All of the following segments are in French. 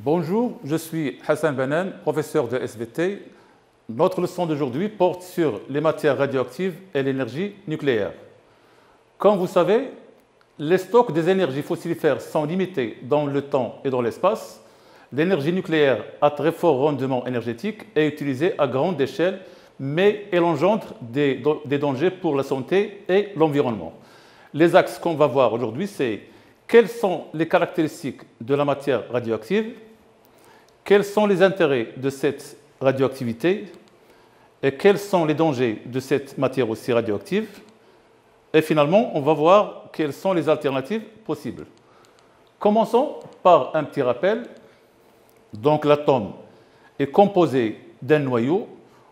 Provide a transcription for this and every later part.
Bonjour, je suis Hassan Banan, professeur de SVT. Notre leçon d'aujourd'hui porte sur les matières radioactives et l'énergie nucléaire. Comme vous savez, les stocks des énergies fossilifères sont limités dans le temps et dans l'espace. L'énergie nucléaire à très fort rendement énergétique est utilisée à grande échelle, mais elle engendre des dangers pour la santé et l'environnement. Les axes qu'on va voir aujourd'hui, c'est quelles sont les caractéristiques de la matière radioactive, quels sont les intérêts de cette radioactivité et quels sont les dangers de cette matière aussi radioactive. Et finalement, on va voir quelles sont les alternatives possibles. Commençons par un petit rappel. Donc l'atome est composé d'un noyau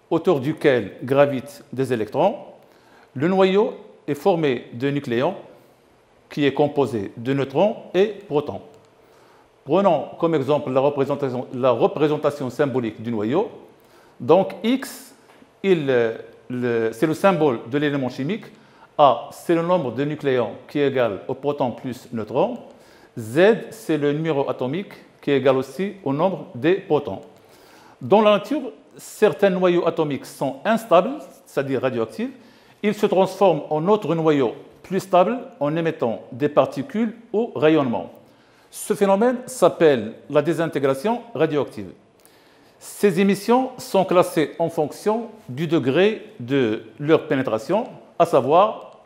autour duquel gravitent des électrons. Le noyau est formé de nucléons qui est composé de neutrons et protons. Prenons comme exemple la représentation symbolique du noyau. Donc X, c'est le symbole de l'élément chimique. A, c'est le nombre de nucléons qui est égal au proton plus neutrons. Z, c'est le numéro atomique qui est égal aussi au nombre des protons. Dans la nature, certains noyaux atomiques sont instables, c'est-à-dire radioactifs. Ils se transforment en autres noyaux plus stables en émettant des particules au rayonnement. Ce phénomène s'appelle la désintégration radioactive. Ces émissions sont classées en fonction du degré de leur pénétration, à savoir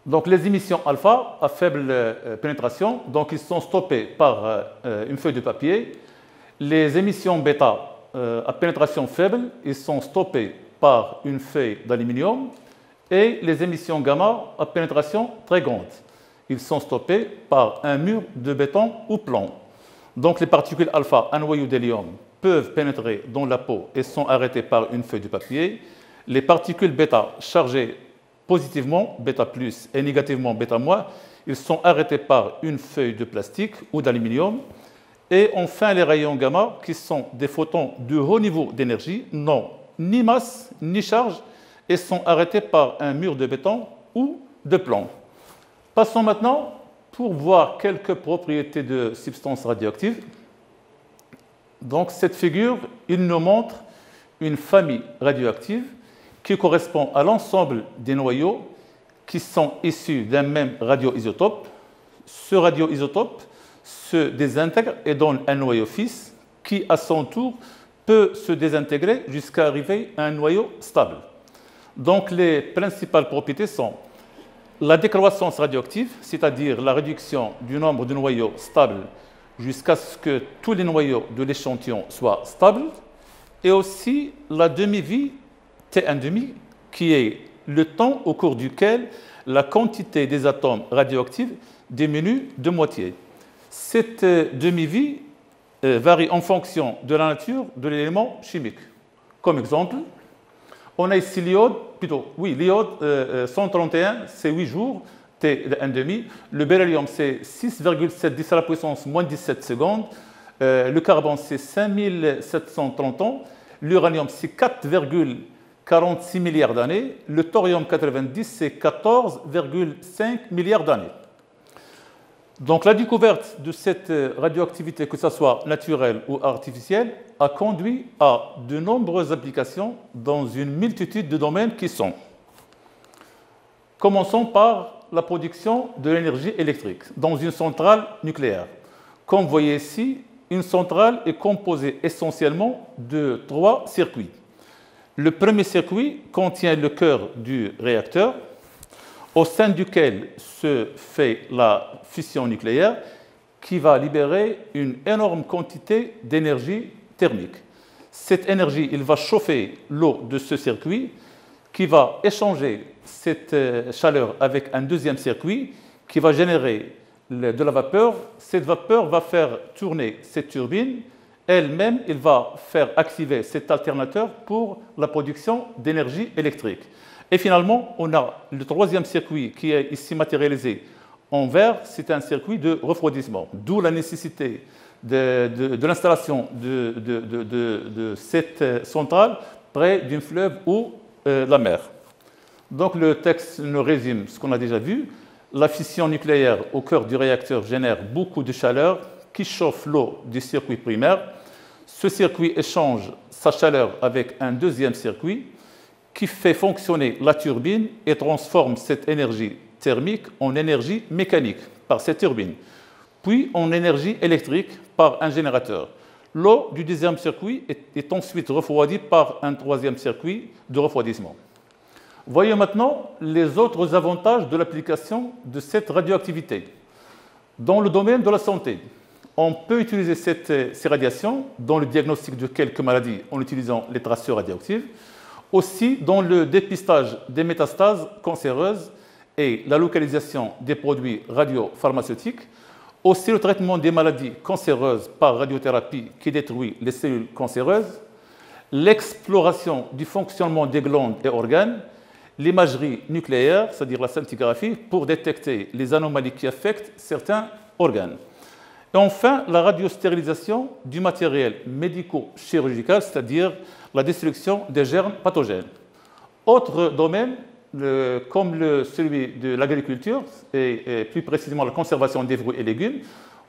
donc les émissions alpha à faible pénétration, donc ils sont stoppés par une feuille de papier. Les émissions bêta à pénétration faible, ils sont stoppés par une feuille d'aluminium. Et les émissions gamma à pénétration très grande, ils sont stoppés par un mur de béton ou plomb. Donc les particules alpha, un noyau d'hélium, peuvent pénétrer dans la peau et sont arrêtées par une feuille de papier. Les particules bêta chargées positivement, bêta plus, et négativement, bêta moins, ils sont arrêtés par une feuille de plastique ou d'aluminium. Et enfin, les rayons gamma, qui sont des photons de haut niveau d'énergie, n'ont ni masse ni charge, et sont arrêtés par un mur de béton ou de plomb. Passons maintenant pour voir quelques propriétés de substances radioactives. Donc cette figure, il nous montre une famille radioactive qui correspond à l'ensemble des noyaux qui sont issus d'un même radioisotope. Ce radioisotope se désintègre et donne un noyau fils qui, à son tour, peut se désintégrer jusqu'à arriver à un noyau stable. Donc les principales propriétés sont la décroissance radioactive, c'est-à-dire la réduction du nombre de noyaux stables jusqu'à ce que tous les noyaux de l'échantillon soient stables, et aussi la demi-vie T1,5, qui est le temps au cours duquel la quantité des atomes radioactifs diminue de moitié. Cette demi-vie varie en fonction de la nature de l'élément chimique. Comme exemple, on a ici l'iode, l'iode 131, c'est 8 jours, T1,5. Le beryllium, c'est 6,7 10 à la puissance moins 17 secondes. Le carbone, c'est 5730 ans. L'uranium, c'est 4,46 milliards d'années. Le thorium 90, c'est 14,5 milliards d'années. Donc la découverte de cette radioactivité, que ce soit naturelle ou artificielle, a conduit à de nombreuses applications dans une multitude de domaines qui sont. Commençons par la production de l'énergie électrique dans une centrale nucléaire. Comme vous voyez ici, une centrale est composée essentiellement de 3 circuits. Le premier circuit contient le cœur du réacteur, au sein duquel se fait la fission nucléaire qui va libérer une énorme quantité d'énergie thermique. Cette énergie, il va chauffer l'eau de ce circuit qui va échanger cette chaleur avec un deuxième circuit qui va générer de la vapeur. Cette vapeur va faire tourner cette turbine. Elle-même, il va faire activer cet alternateur pour la production d'énergie électrique. Et finalement, on a le troisième circuit qui est ici matérialisé en vert, c'est un circuit de refroidissement, d'où la nécessité de l'installation de cette centrale près d'un fleuve ou la mer. Donc le texte nous résume ce qu'on a déjà vu. La fission nucléaire au cœur du réacteur génère beaucoup de chaleur qui chauffe l'eau du circuit primaire. Ce circuit échange sa chaleur avec un deuxième circuit qui fait fonctionner la turbine et transforme cette énergie thermique en énergie mécanique par cette turbine, puis en énergie électrique par un générateur. L'eau du deuxième circuit est ensuite refroidie par un troisième circuit de refroidissement. Voyons maintenant les autres avantages de l'application de cette radioactivité. Dans le domaine de la santé, on peut utiliser ces radiations dans le diagnostic de quelques maladies en utilisant les traceurs radioactifs, aussi dans le dépistage des métastases cancéreuses et la localisation des produits radiopharmaceutiques, aussi le traitement des maladies cancéreuses par radiothérapie qui détruit les cellules cancéreuses, l'exploration du fonctionnement des glandes et organes, l'imagerie nucléaire, c'est-à-dire la scintigraphie, pour détecter les anomalies qui affectent certains organes. Et enfin, la radiostérilisation du matériel médico-chirurgical, c'est-à-dire la destruction des germes pathogènes. Autre domaine, comme celui de l'agriculture, et plus précisément la conservation des fruits et légumes,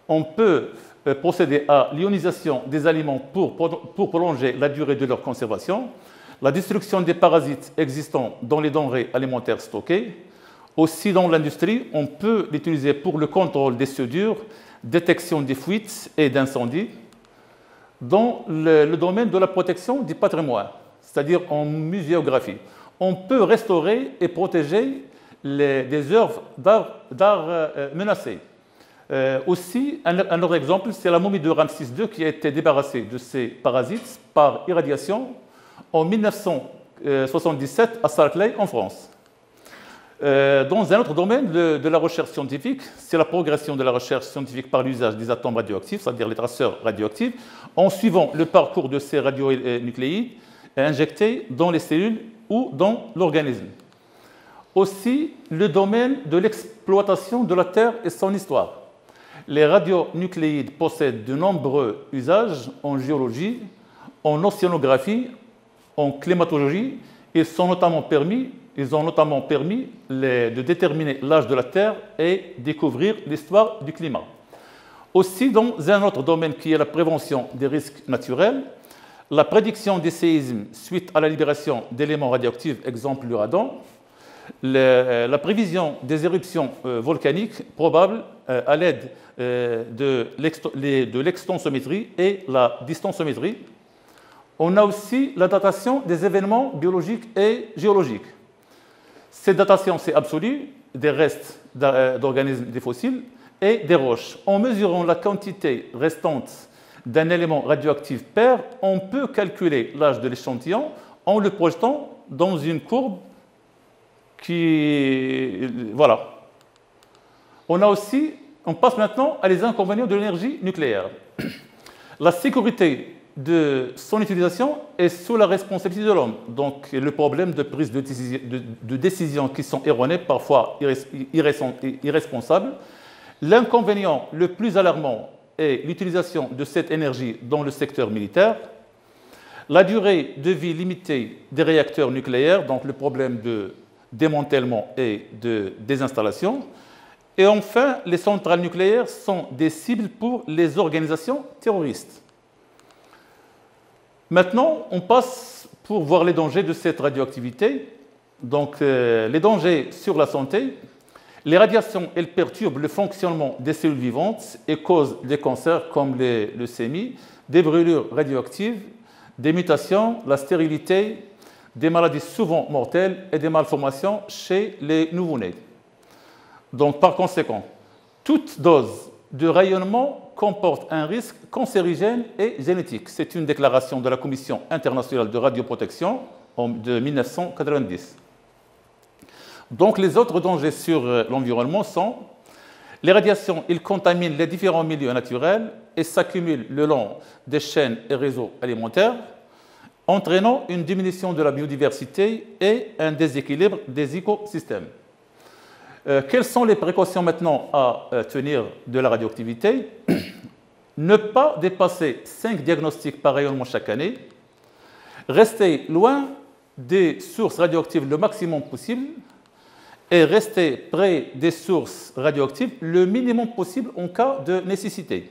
on peut procéder à l'ionisation des aliments pour prolonger la durée de leur conservation, la destruction des parasites existants dans les denrées alimentaires stockées. Aussi dans l'industrie, on peut l'utiliser pour le contrôle des soudures, détection des fuites et d'incendies. Dans le domaine de la protection du patrimoine, c'est-à-dire en muséographie, on peut restaurer et protéger des œuvres d'art menacées. Aussi, un autre exemple, c'est la momie de Ramsès II qui a été débarrassée de ces parasites par irradiation en 1977 à Sarclay, en France. Dans un autre domaine de la recherche scientifique, c'est la progression de la recherche scientifique par l'usage des atomes radioactifs, c'est-à-dire les traceurs radioactifs, en suivant le parcours de ces radionucléides injectés dans les cellules ou dans l'organisme. Aussi, le domaine de l'exploitation de la Terre et son histoire. Les radionucléides possèdent de nombreux usages en géologie, en océanographie, en climatologie. Ils ont notamment permis de déterminer l'âge de la Terre et découvrir l'histoire du climat. Aussi, dans un autre domaine qui est la prévention des risques naturels, la prédiction des séismes suite à la libération d'éléments radioactifs, exemple le radon, la prévision des éruptions volcaniques probables à l'aide de l'extensométrie et la distensométrie. On a aussi la datation des événements biologiques et géologiques. Cette datation, c'est absolue des restes d'organismes des fossiles et des roches. En mesurant la quantité restante d'un élément radioactif pair, on peut calculer l'âge de l'échantillon en le projetant dans une courbe qui... Voilà. On passe maintenant à les inconvénients de l'énergie nucléaire. La sécurité de son utilisation est sous la responsabilité de l'homme. Donc, le problème de prise de décisions qui sont erronées, parfois irresponsables. L'inconvénient le plus alarmant est l'utilisation de cette énergie dans le secteur militaire. La durée de vie limitée des réacteurs nucléaires, donc le problème de démantèlement et de désinstallation. Et enfin, les centrales nucléaires sont des cibles pour les organisations terroristes. Maintenant, on passe pour voir les dangers de cette radioactivité. Donc, les dangers sur la santé. Les radiations, elles perturbent le fonctionnement des cellules vivantes et causent des cancers comme les leucémies, des brûlures radioactives, des mutations, la stérilité, des maladies souvent mortelles et des malformations chez les nouveau-nés. Donc, par conséquent, toute dose de rayonnement comporte un risque cancérigène et génétique. C'est une déclaration de la Commission internationale de radioprotection de 1990. Donc, les autres dangers sur l'environnement sont les radiations, ils contaminent les différents milieux naturels et s'accumulent le long des chaînes et réseaux alimentaires, entraînant une diminution de la biodiversité et un déséquilibre des écosystèmes. Quelles sont les précautions maintenant à tenir de la radioactivité? Ne pas dépasser 5 diagnostics par rayonnement chaque année, rester loin des sources radioactives le maximum possible et rester près des sources radioactives le minimum possible en cas de nécessité.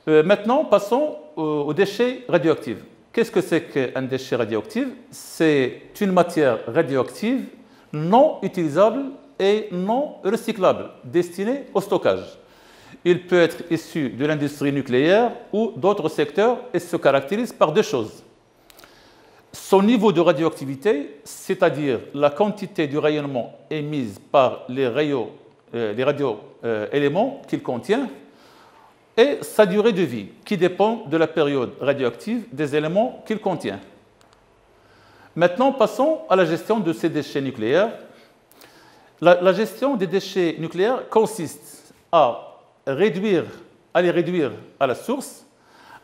Maintenant, passons aux déchets radioactifs. Qu'est-ce que c'est qu'un déchet radioactif? C'est une matière radioactive non utilisable et non recyclable, destinée au stockage. Il peut être issu de l'industrie nucléaire ou d'autres secteurs et se caractérise par deux choses. Son niveau de radioactivité, c'est-à-dire la quantité du rayonnement émise par les radioéléments qu'il contient, et sa durée de vie, qui dépend de la période radioactive des éléments qu'il contient. Maintenant, passons à la gestion de ces déchets nucléaires. La gestion des déchets nucléaires consiste à les réduire à la source,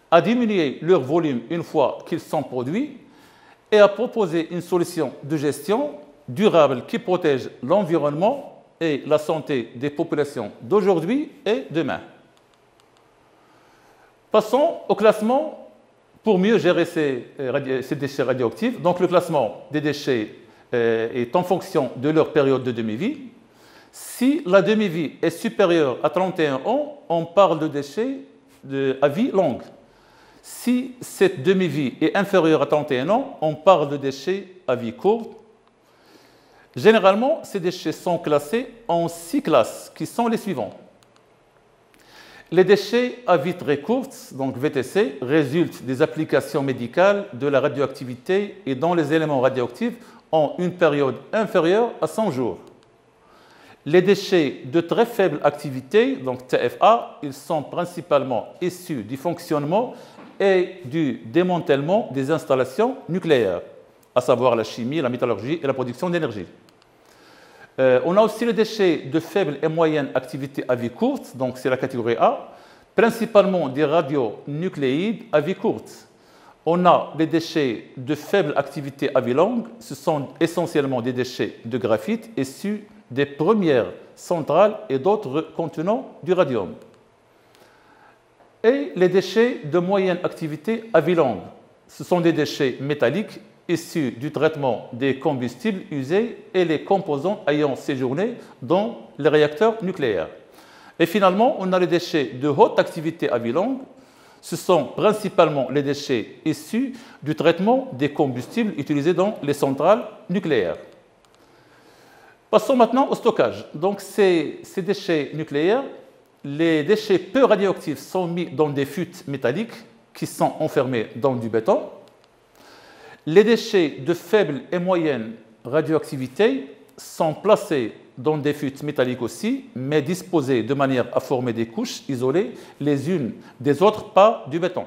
à diminuer leur volume une fois qu'ils sont produits et à proposer une solution de gestion durable qui protège l'environnement et la santé des populations d'aujourd'hui et demain. Passons au classement pour mieux gérer ces déchets radioactifs. Donc, le classement des déchets est en fonction de leur période de demi-vie. Si la demi-vie est supérieure à 31 ans, on parle de déchets à vie longue. Si cette demi-vie est inférieure à 31 ans, on parle de déchets à vie courte. Généralement, ces déchets sont classés en 6 classes, qui sont les suivants. Les déchets à vie très courte, donc VTC, résultent des applications médicales de la radioactivité et dont les éléments radioactifs ont une période inférieure à 100 jours. Les déchets de très faible activité, donc TFA, ils sont principalement issus du fonctionnement et du démantèlement des installations nucléaires, à savoir la chimie, la métallurgie et la production d'énergie. On a aussi les déchets de faible et moyenne activité à vie courte, donc c'est la catégorie A, principalement des radionucléides à vie courte. On a les déchets de faible activité à vie longue, ce sont essentiellement des déchets de graphite issus des premières centrales et d'autres contenant du radium. Et les déchets de moyenne activité à vie longue, ce sont des déchets métalliques issus du traitement des combustibles usés et les composants ayant séjourné dans les réacteurs nucléaires. Et finalement, on a les déchets de haute activité à vie longue. Ce sont principalement les déchets issus du traitement des combustibles utilisés dans les centrales nucléaires. Passons maintenant au stockage. Donc, ces déchets nucléaires, les déchets peu radioactifs sont mis dans des fûts métalliques qui sont enfermés dans du béton. Les déchets de faible et moyenne radioactivité sont placés dans des fûts métalliques aussi, mais disposés de manière à former des couches isolées les unes des autres par du béton.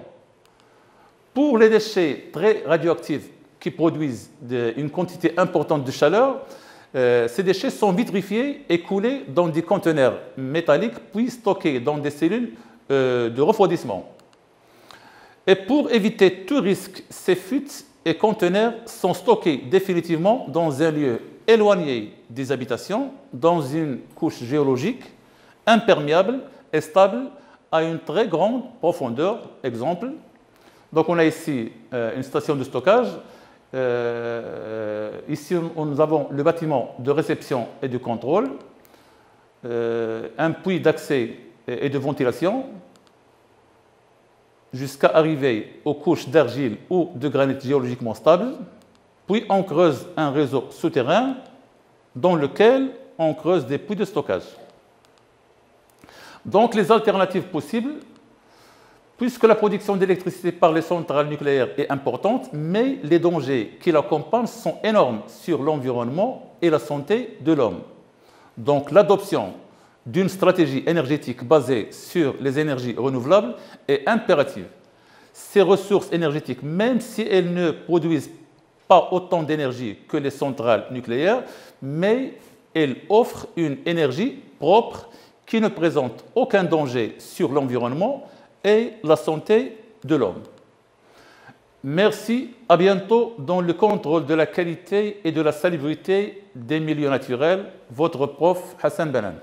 Pour les déchets très radioactifs qui produisent une quantité importante de chaleur, ces déchets sont vitrifiés et coulés dans des conteneurs métalliques, puis stockés dans des cellules de refroidissement. Et pour éviter tout risque, ces fûts et conteneurs sont stockés définitivement dans un lieu éloigné des habitations, dans une couche géologique imperméable et stable à une très grande profondeur. Exemple, donc on a ici une station de stockage. Ici, nous avons le bâtiment de réception et de contrôle, un puits d'accès et de ventilation, jusqu'à arriver aux couches d'argile ou de granit géologiquement stable. Puis on creuse un réseau souterrain dans lequel on creuse des puits de stockage. Donc les alternatives possibles, puisque la production d'électricité par les centrales nucléaires est importante, mais les dangers qui l'accompagnent sont énormes sur l'environnement et la santé de l'homme. Donc l'adoption d'une stratégie énergétique basée sur les énergies renouvelables est impérative. Ces ressources énergétiques, même si elles ne produisent pas autant d'énergie que les centrales nucléaires, mais elles offrent une énergie propre qui ne présente aucun danger sur l'environnement et la santé de l'homme. Merci, à bientôt dans le contrôle de la qualité et de la salubrité des milieux naturels. Votre prof Hassan Banan.